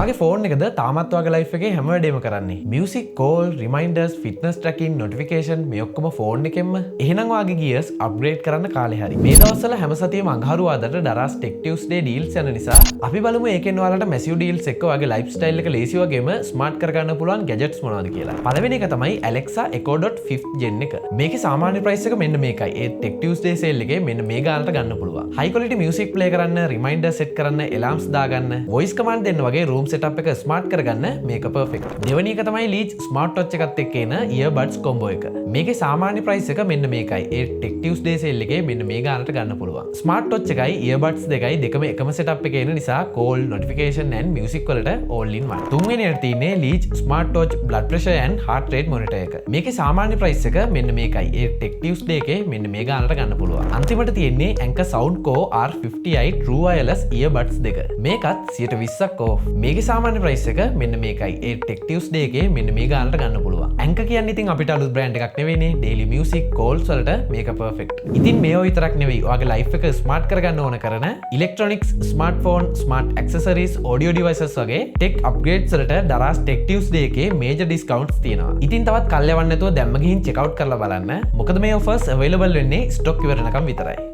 ඔයාගේ ෆෝන් එකද තාමත් ඔයාගේ ලයිෆ් එකේ හැම වෙලේම කරන්නේ music call reminders fitness tracking notification මේ ඔක්කොම ෆෝන් එකෙන්ම එහෙනම් ඔයාගේ ගියර්ස් අප්ග්‍රේඩ් කරන්න කාලේ හරි මේ දවස්වල හැම සතියෙම අඟහරුවාදට දරස් ටෙක් ටියුස්ඩේ ඩීල්ස් යන නිසා අපි බලමු ඒකෙන් ඔයාලට මැසිව් ඩීල්ස් එක්ක ඔයාගේ ලයිෆ් ස්ටයිල් එක ලේසි වගේම ස්මාර්ට් කරගන්න පුළුවන් ගැජට්ස් මොනවද කියලා පළවෙනි එක තමයි Alexa Echo Dot 5th Gen එක මේකේ සාමාන්‍ය ප්‍රයිස් එක මෙන්න මේකයි ඒ ටෙක් ටියුස්ඩේ සේල් එකේ මෙන්න මේ ගානට ගන්න පුළුවන් හයි ක්වොලිටි මියුසික් ප්ලේ කරන්න රිමයින්ඩර් සෙට් කරන්න එලාම්ස් දාගන්න වොයිස් කමාන්ඩ් දෙන්න වගේ රූම් සෙටප් එක ස්මාර්ට් කරගන්න මේක පර්ෆෙක්ට්. දෙවෙනි එක තමයි ලීච් ස්මාර්ට් වොච් එකත් එක්ක එන ඉයර්බඩ්ස් කොම්බෝ එක. මේකේ සාමාන්‍ය ප්‍රයිස් එක මෙන්න මේකයි. ඒ ටෙක් ටියුස්ඩේ සේල් එකේ මෙන්න මේ ගානට ගන්න පුළුවන්. ස්මාර්ට් වොච් එකයි ඉයර්බඩ්ස් දෙකයි දෙකම එකම සෙටප් එකේ එන නිසා කෝල්, නොටිෆිකේෂන් and මියුසික් වලට all in one. තුන්වෙනි එකට තියෙන්නේ ලීච් smart watch blood pressure and heart rate monitor එක. මේකේ සාමාන්‍ය ප්‍රයිස් එක මෙන්න මේකයි. ඒ ටෙක් ටියුස්ඩේ එකේ මෙන්න මේ ගානට ගන්න පුළුවන්. අන්තිමට තියෙන්නේ Anker Soundco R50i True Wireless earbuds දෙක. මේකත් 120ක් off. මේකේ සාමාන්‍ය ප්‍රයිස් එක මෙන්න මේකයි. ඒ ටෙක් ටියුස්ඩේ එකේ මෙන්න මේ ගානට ගන්න පුළුවන්. Anker කියන්නේ ඉතින් අපිට අලුත් බ්‍රෑන්ඩ් එකක් නෙවෙයිනේ. ඩේලි මියුසික් කෝල්ස් වලට මේක පර්ෆෙක්ට්. ඉතින් මේව විතරක් නෙවෙයි. ඔයාගේ ලයිෆ් එක ස්මාර්ට් කරගන්න ඕන කරන electronics, smartphone, smart accessories, audio devices වගේ ටෙක් අප්ග්‍රේඩ්ස් වලට දරස් ටෙක් ටියුස්ඩේ එකේ මේජර් ඩිස්කවුන්ට්ස් තියෙනවා. ඉතින් තවත් කල් යවන්න නැතුව දැම්ම ගිහින් චෙක් අවුට් කරලා බලන්න. මොකද මේ ඔෆර්ස් අවైలබල් වෙන්නේ ස්ටොක් ඉවර වෙනකම් විතරයි.